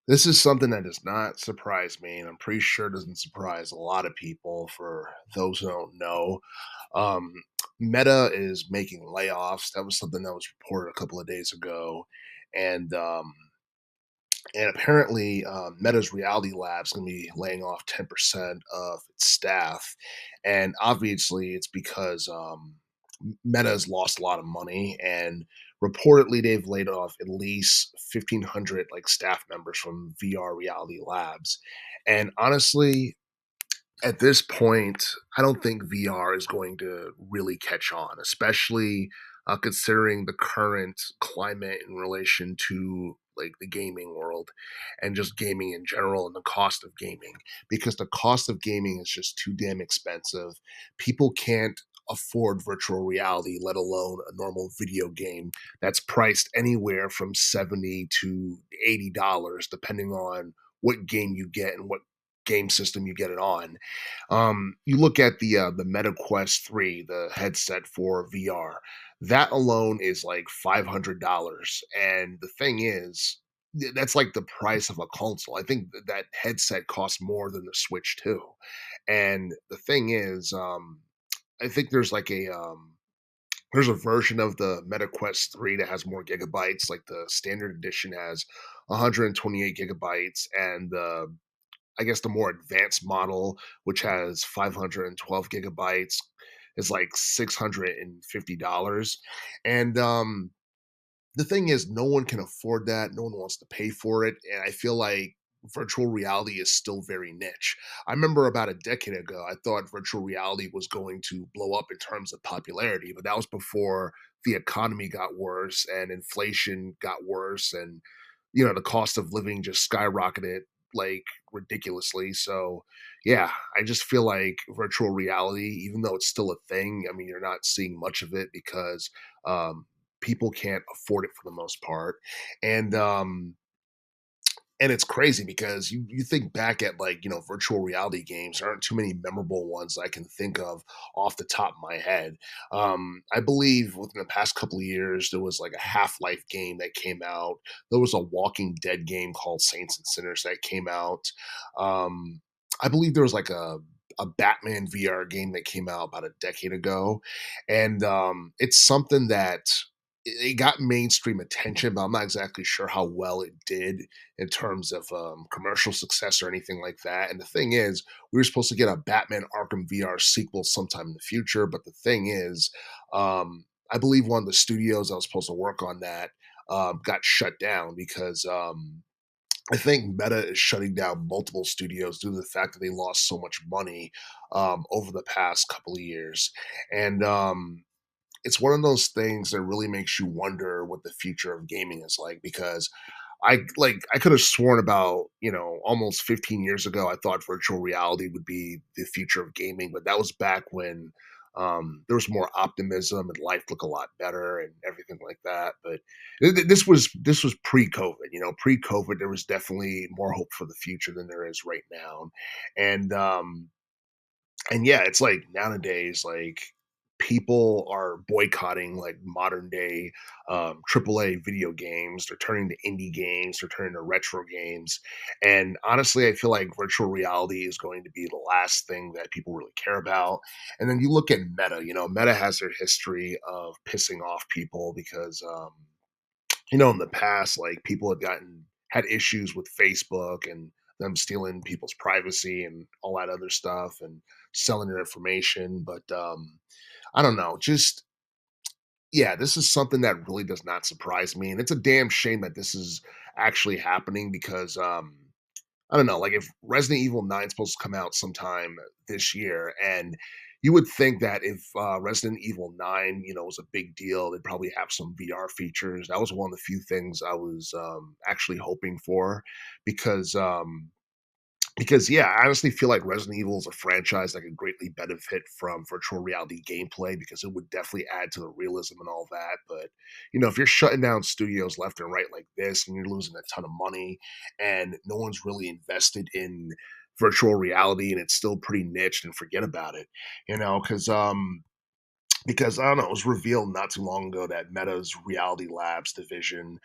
This is something that does not surprise me, and I'm pretty sure doesn't surprise a lot of people. For those who don't know, um, Meta is making layoffs. That was something that was reported a couple of days ago, and and apparently, Meta's Reality Labs going to be laying off 10% of its staff, and obviously, it's because Meta's lost a lot of money, and reportedly, they've laid off at least 1,500 like staff members from VR Reality Labs, and honestly, at this point, I don't think VR is going to really catch on, especially considering the current climate in relation to like the gaming world and just gaming in general and the cost of gaming. Because the cost of gaming is just too damn expensive. People can't afford virtual reality, let alone a normal video game that's priced anywhere from 70 to $80, depending on what game you get and what game system you get it on. You look at the Meta Quest 3, the headset for VR. That alone is like $500, and the thing is, that's like the price of a console. I think that headset costs more than the Switch too. And the thing is, I think there's a version of the Meta Quest 3 that has more gigabytes. Like the standard edition has 128 gigabytes, and I guess the more advanced model, which has 512 gigabytes, is like $650. And the thing is, no one can afford that. No one wants to pay for it. And I feel like virtual reality is still very niche. I remember about a decade ago, I thought virtual reality was going to blow up in terms of popularity, but that was before the economy got worse and inflation got worse, and the cost of living just skyrocketed like ridiculously. So, yeah, I just feel like virtual reality, even though it's still a thing, I mean, you're not seeing much of it because um, people can't afford it for the most part. And and it's crazy because you think back at like virtual reality games. There aren't too many memorable ones I can think of off the top of my head. I believe within the past couple of years there was like a Half-Life game that came out. There was a Walking Dead game called Saints and Sinners that came out. I believe there was like a Batman VR game that came out about a decade ago, and it's something that it got mainstream attention, but I'm not exactly sure how well it did in terms of commercial success or anything like that. And the thing is, we were supposed to get a Batman Arkham VR sequel sometime in the future, but the thing is, I believe one of the studios that was supposed to work on that got shut down because I think Meta is shutting down multiple studios due to the fact that they lost so much money over the past couple of years. And it's one of those things that really makes you wonder what the future of gaming is like, because I could have sworn about, almost 15 years ago I thought virtual reality would be the future of gaming, but that was back when there was more optimism and life looked a lot better and everything like that. But this was pre-COVID. Pre-COVID there was definitely more hope for the future than there is right now. And yeah, it's like nowadays, like people are boycotting like modern day AAA video games. They're turning to indie games. They're turning to retro games. And honestly, I feel like virtual reality is going to be the last thing that people really care about. And then you look at Meta. Meta has their history of pissing off people because in the past, like people had issues with Facebook and them stealing people's privacy and all that other stuff and selling their information. But I don't know, just yeah, this is something that really does not surprise me, and it's a damn shame that this is actually happening because I don't know, like if Resident Evil 9 is supposed to come out sometime this year, and you would think that if Resident Evil 9, was a big deal, they'd probably have some VR features. That was one of the few things I was actually hoping for because yeah, I honestly feel like Resident Evil is a franchise that could greatly benefit from virtual reality gameplay because it would definitely add to the realism and all that. But, if you're shutting down studios left and right like this and you're losing a ton of money and no one's really invested in virtual reality and it's still pretty niche, and forget about it, because because I don't know, it was revealed not too long ago that Meta's Reality Labs division,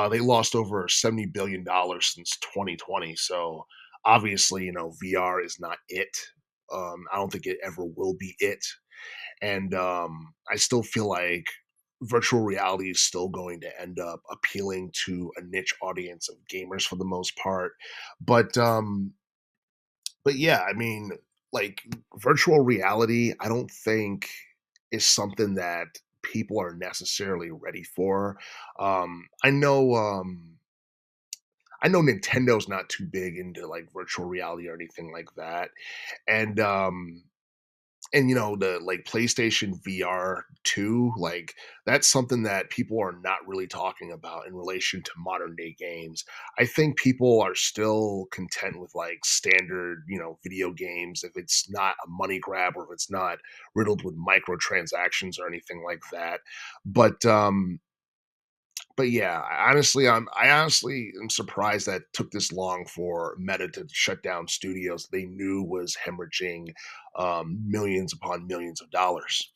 they lost over $70 billion since 2020. So obviously, VR is not it. I don't think it ever will be it. And I still feel like virtual reality is still going to end up appealing to a niche audience of gamers for the most part. But yeah, I mean, like, virtual reality, I don't think is something that people are necessarily ready for. I know Nintendo's not too big into like virtual reality or anything like that. And the like PlayStation VR 2, like that's something that people are not really talking about in relation to modern day games. I think people are still content with like standard, video games if it's not a money grab or if it's not riddled with microtransactions or anything like that. But yeah, I honestly am surprised that it took this long for Meta to shut down studios they knew was hemorrhaging millions upon millions of dollars.